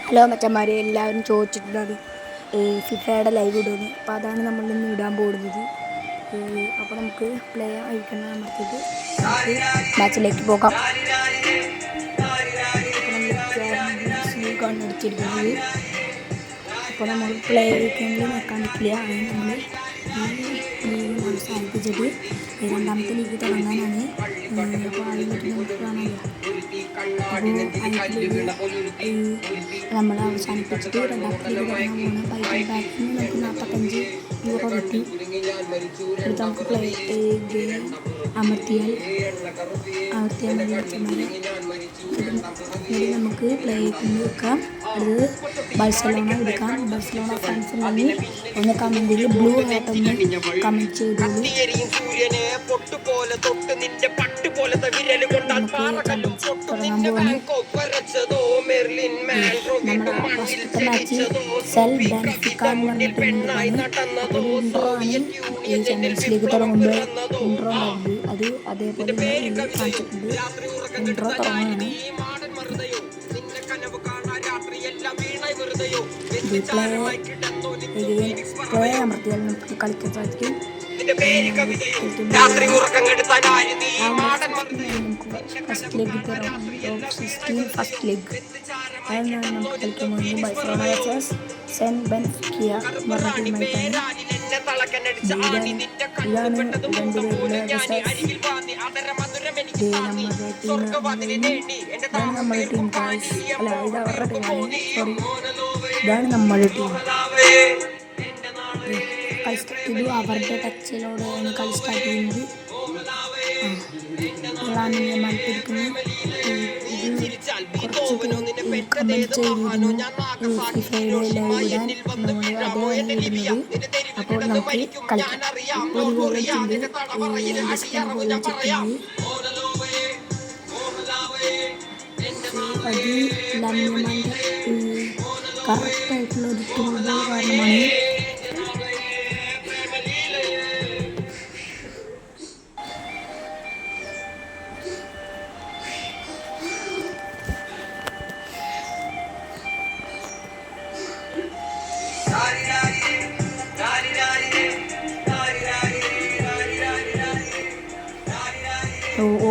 Hello മച്ചന്മാരെ, എല്ലാവരും ചോദിച്ചിട്ടുള്ളത് ഫിഫയുടെ ലൈവ് ഇടുന്നു. അപ്പോൾ അതാണ് നമ്മൾ ഇന്ന് ഇടാൻ പോകുന്നത്. അപ്പോൾ നമുക്ക് പ്ലേ അയക്കണം അമർത്തിയിട്ട് മാച്ചിലേക്ക് പോകാം. അപ്പോൾ നമ്മൾ അടിച്ചിരിക്കുന്നത്. അപ്പോൾ നമ്മൾ പ്ലേ അയക്കണമെങ്കിൽ നോക്കാൻ പറ്റില്ല. അതിന് നമ്മൾ ഈ ലീഗ് അവസാനിപ്പിച്ചിട്ട് രണ്ടാമത്തെ ലീഗ് തുടങ്ങാനാണ്. അപ്പോൾ അതിലേക്ക് നമുക്ക് കാണാമല്ലോ. നമ്മൾ അവസാനിപ്പിച്ചിട്ട് രണ്ടാമത്തെ ലീഗ് തുടങ്ങാൻ പോകുന്ന പൈസ ബാറ്റിന് നമുക്ക് 45 യൂറോ കിട്ടി. ഇത് നമുക്ക് പ്ലേ ഗെയിം അമർത്തിയാൽ മതി. ഇത് നമുക്ക് പ്ലേ വെക്കാം. അത് ബാഴ്സലോണ എടുക്കാം. ബാഴ്സലോണ ഫാൻസ് ഉണ്ടെങ്കിൽ ഒന്ന് കമൻറ്റിൽ ബ്ലൂ ആയിട്ടൊന്ന് കമൻറ്റ് ചെയ്തോളൂ. നമ്മുടെ ഫസ്റ്റത്തെ മാച്ച് സെൽ ബെൻഫിക്ക എന്ന് പറഞ്ഞിട്ടുണ്ടായിരുന്നു. അപ്പോൾ ഇൻട്രോ ആണ് ഈ ചാമ്പ്യൻസ് ലീഗ് തുടങ്ങുമ്പോൾ ഇൻട്രോ ഉണ്ടാവുന്നത്. അത് അതേപോലെ കാണിച്ചിട്ടുണ്ട്. ഇൻട്രോ തുടങ്ങുകയാണ്. പ്ലേ അമർത്തിയാൽ നമുക്ക് കളിക്കാൻ സാധിക്കും. ഫസ്റ്റ് ലെഗ് ഫസ്റ്റ് ലെഗ് അതാണ് നമുക്ക് കളിക്കാൻ പോകുന്നത്. ബാഴ്സലോണ വേഴ്സസ് സെൻ ബെൻഫിക്ക പറഞ്ഞ ടീമായിട്ടാണ്. ഇതാണ് രണ്ടുപേരുടെ നമ്മുടെ ടീം. അല്ല, ഇത് അവരുടെ ടീമാണ്. സോറി, ഇതാണ് നമ്മുടെ ടീം. ഇത് അവരുടെ ടച്ചിലൂടെയാണ് കളി സ്റ്റാർട്ട് ചെയ്യുന്നത്. ഇതാണ് മത്സരിക്കുന്നത്. ഇത് കുറച്ച് കമൻറ്റ് ചെയ്തിരുന്നു ഫിഫയുടെ ലൈവ് ഇടാൻ. അതാണ് ഇടുന്നത്. അപ്പോൾ നമുക്ക് കളിക്കാം. ഒരു ഗോൾ വെച്ചിട്ടുണ്ട്. ഗോൾ വെച്ചിട്ടുണ്ട്. അത് ലമ്യമാൻ്റെ കറക്റ്റായിട്ടുള്ള ഒരു ടൂൾ കാരണമാണ്.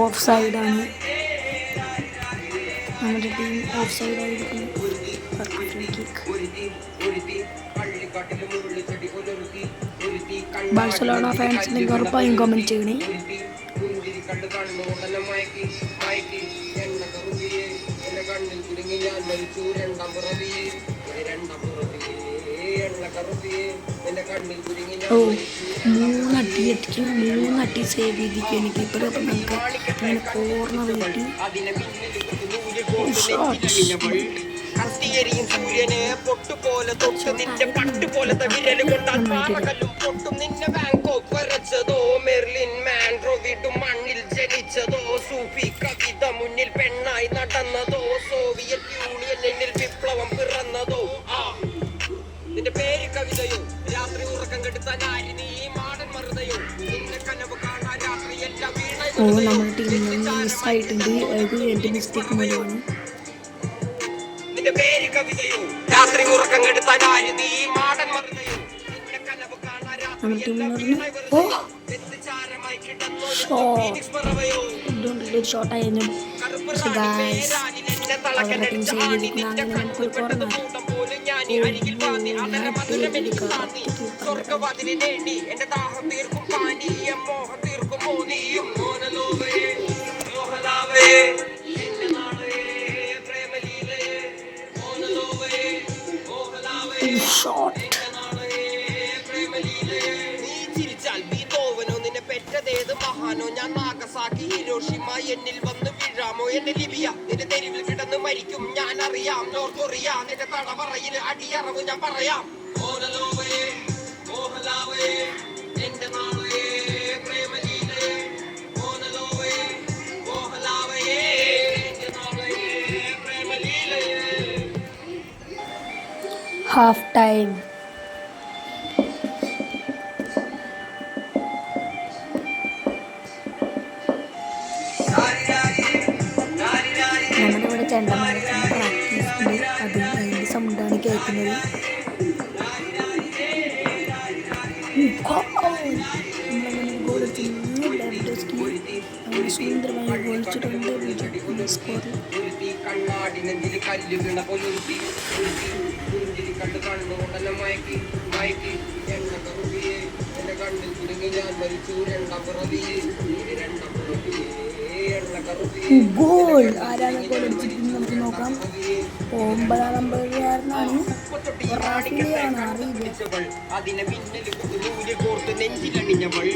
ഓഫ് സൈഡാണ് നമ്മുടെ ടീം. ഓഫ് സൈഡായിരിക്കും. ബാഴ്സലോണ ഫാൻസിൻ്റെ ഉറപ്പായും കമൻറ്റ് ചെയ്യണേ. ഓ, മൂന്നടി സേവ് ചെയ്തിരിക്കുകയാണ് കീപ്പർ. അപ്പം നമുക്ക് അങ്ങനെ കോർണർ കിട്ടി. കത്തിയെരിയും സൂര്യനെ പൊട്ടുപോലെ തൊട്ട് നിന്റെ പട്ടുപോലത്തെ വിരല് കൊണ്ടാൽ പാറകല്ലും പൊട്ടും. നിന്നെ ബാങ്കോക്ക് വരച്ചതോ മെർലിൻ മാൻഡ്രോ വീട്ടും മണ്ണിൽ ജനിച്ചതോ സൂഫി കവിത മുന്നിൽ പെണ്ണായി നടന്നതോ സോവിയറ്റ് യൂണിയനിൽ വിപ്ലവം പിറന്നതോ. നിന്റെ പേര് കവിതയോ രാത്രി ഉറക്കം കെടുത്താൻ ആരി നീ മാടൻ മറുതയോ നിന്റെ കനവ് കാണാൻ രാത്രി എല്ലാം വീണ. നമ്മുടെ ടീമിൽ നിന്ന് മിസ്സായിട്ടുണ്ട്. അത് എൻ്റെ മിസ്റ്റേക്ക് മൂലമാണ്. പേര് കവിതയോ രാത്രി ഉറക്കം കെടുത്താൻ ആര് നീ മാടൻ മറുതയോ നിന്റെ കനവ് കാണാൻ ഷോട്ടായിരുന്നു. സ്വർഗവാതിന് നേടി എന്റെ ദാഹം തീർക്കും പാനീയം മോഹം തീർക്കുമോ നീയും മോനലോവേ മോഹലാവേ. മഹാനോ ഞാൻ നാഗസാക്കി ഹിരോഷിമ എന്നിൽ വന്ന് വീഴാമോ എന്റെ ലിബിയ നിന്റെ തെരുവിൽ കിടന്ന് മരിക്കും ഞാൻ അറിയാം. നോർത്ത് കൊറിയ നിന്റെ തടവറയിൽ അടിയറവ് ഞാൻ പറയാം. എന്റെ നാളേ പ്രേമലീലേ മോനലോവേ മോഹലാവേ എന്റെ നാളേ പ്രേമലീലേ. Half time. നമ്മുടെ ഇവിടെ ചെണ്ടന്മാരൊക്കെ പ്രാക്ടീസ് ഉണ്ട്. അത് കളിക്കുന്നത്. ഗോൾ സുന്ദരമായി ഗോൾ അടിച്ചിട്ടുണ്ട് സ്കോറിൽ. കണ്ണാടിനെഞ്ചിൽ കല്ല് വീണ പൊലുരുത്തി കണ്ട് കണ്ടുകൊണ്ടെല്ലാം മയക്കി മയക്കി എണ്ണ കറുപിയെ എന്റെ കണ്ണിൽ കുടുങ്ങി ഞാൻ മരിച്ചു രണ്ടാം പിറവിയെ രണ്ടാം പിറവിയെ എണ്ണ കറുപിയെ. ഗോൾ ആരാണ് ഗോൾ അടിച്ചിരിക്കുന്നത് നമുക്ക് നോക്കാം. 9 നമ്പറുകാരനാണ്, അതിനെ മിന്നൽ നൂല് കോർത്ത് നെഞ്ചിലണിഞ്ഞവൾ.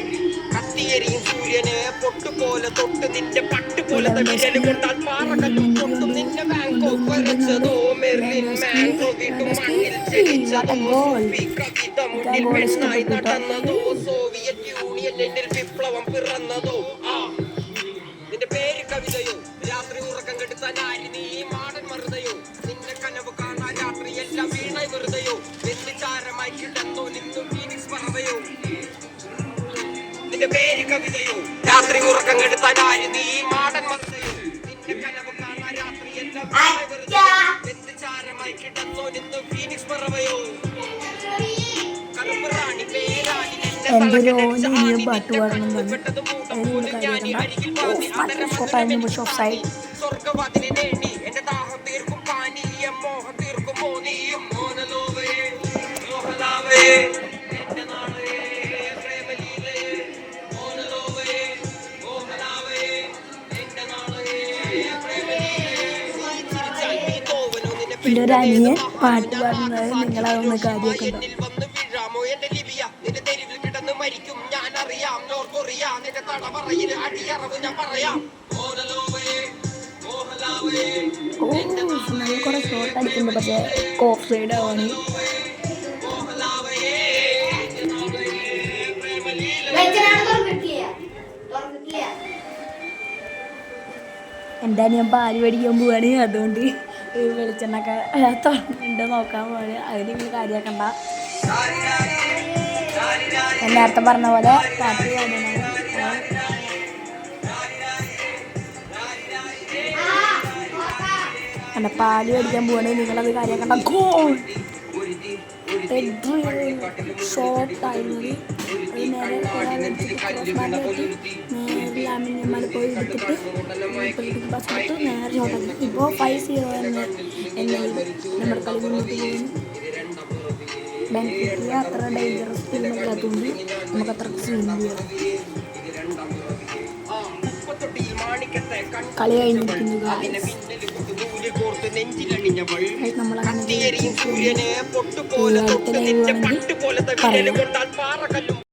കത്തിയെറിയും സൂര്യനെ പൊട്ടുപോലെ തൊട്ട് നിന്റെ പട്ടുപോലെ വിരല് കൊണ്ടാൽ പാറകല്ലും പൊട്ടും നിന്റെ ബാങ്കോക്ക് വരച്ചതോ മെർലിൻ മാൻഡ്രോ വീണ്ടും മണ്ണിൽ ജനിച്ചതോ സൂഫി കവിത മുന്നിൽ പെണ്ണായി നടന്നതോ സോവിയറ്റ് യൂണിയനിൽ വിപ്ലവം പിറന്നതോ. നിന്റെ പേര് കവിതയോ രാത്രി ഉറക്കം കെടുത്താൻ ആര് നീ മാടൻ മറുതയോ നിന്റെ കനവ് കാണാൻ രാത്രി എല്ലാം വീണായി വെറുതെയോ വെള്ളിച്ചാരമായി കിടന്നോ നിന്നു ഫീനിക്സ് പറവയോ. നിന്റെ പേര് കവിതയോ രാത്രി ഉറക്കം കെടുത്താൻ ആര് നീ മാടൻ മറുതയോ നിന്റെ കനവ് കാണാൻ രാത്രി എല്ലാം വീണായി വെറുതെയോ വെള്ളിച്ചാരമായി കിടന്നോ നിന്നു ഫീനിക്സ് പറവയോ. കറുപ്പറാണി പേരാണി എൻ്റെ ഒരു ഓനിയും പാട്ട് പാടണമെന്നാണ്. അതിനുള്ള കാര്യമായിരുന്നു പക്ഷെ ഓഫ് സൈഡ്. സ്വർഗവാതിനെ നേടി എന്റെ ദാഹം തീർക്കും പാനീയം മോഹം തീർക്കും മോനിയും മോനലോവേ മോഹലാവേ എന്റെ നാളേ പ്രേമലീലേ മോനലോവേ മോഹലാവേ എന്റെ നാളേ പ്രേമലീലേ. എൻ്റെ ഒരു അനിയൻ പാട്ട് പാടുന്നത് നിങ്ങളതൊന്ന് കാര്യമൊക്കെ ഉണ്ടോ? എന്റെ ലിബിയ നിന്റെ തെരുവിൽ കിടന്ന് മരിക്കും ഞാൻ അറിയാം നോർക്കൊറിയാം നിന്റെ തടവറയിൽ അടിയറവ് ഞാൻ പറയാം. നല്ല കുറെ ഷോട്ട് അടിക്കുന്നുണ്ട് പക്ഷേ ഓഫ് സൈഡ് ആവാണ്. എൻ്റെ അനിയൻ പാല് മേടിക്കാൻ പോവാണ്, അതുകൊണ്ട് വെളിച്ചെണ്ണൊക്കെ തുറന്നിട്ട് നോക്കാൻ പോവാണ്. അതിന് നിങ്ങൾ കാര്യമാക്കണ്ട. ഞാൻ നേരത്തെ പറഞ്ഞ പോലെ പാട്ട് പാടണം. അല്ല പാല് മേടിക്കാൻ പോവാണെങ്കിൽ നിങ്ങളത് കാര്യമാക്കണ്ട. ഗോൾ ഷോട്ടായിരുന്നത്. അത് നേരെ ലാമിന്യന്മാർ പോയി എടുത്തിട്ട് പാസ് കൊടുത്ത് നേരെ ഷോട്ടാക്കി. ഇപ്പോൾ 5-0 എന്ന നമ്മുടെ കളി മുന്നോട്ട് പോകുന്നു. ബെൻഫിക്ക അത്ര ഡേഞ്ചറസ് ടീമല്ലാത്തതുകൊണ്ട് നമുക്ക് അത്ര സീൻ ചെയ്യാം. കളി കഴിഞ്ഞിരിക്കുന്നു. നമ്മളങ്ങനെ അടുത്ത ലൈവ് ആണെങ്കിൽ പറയാം.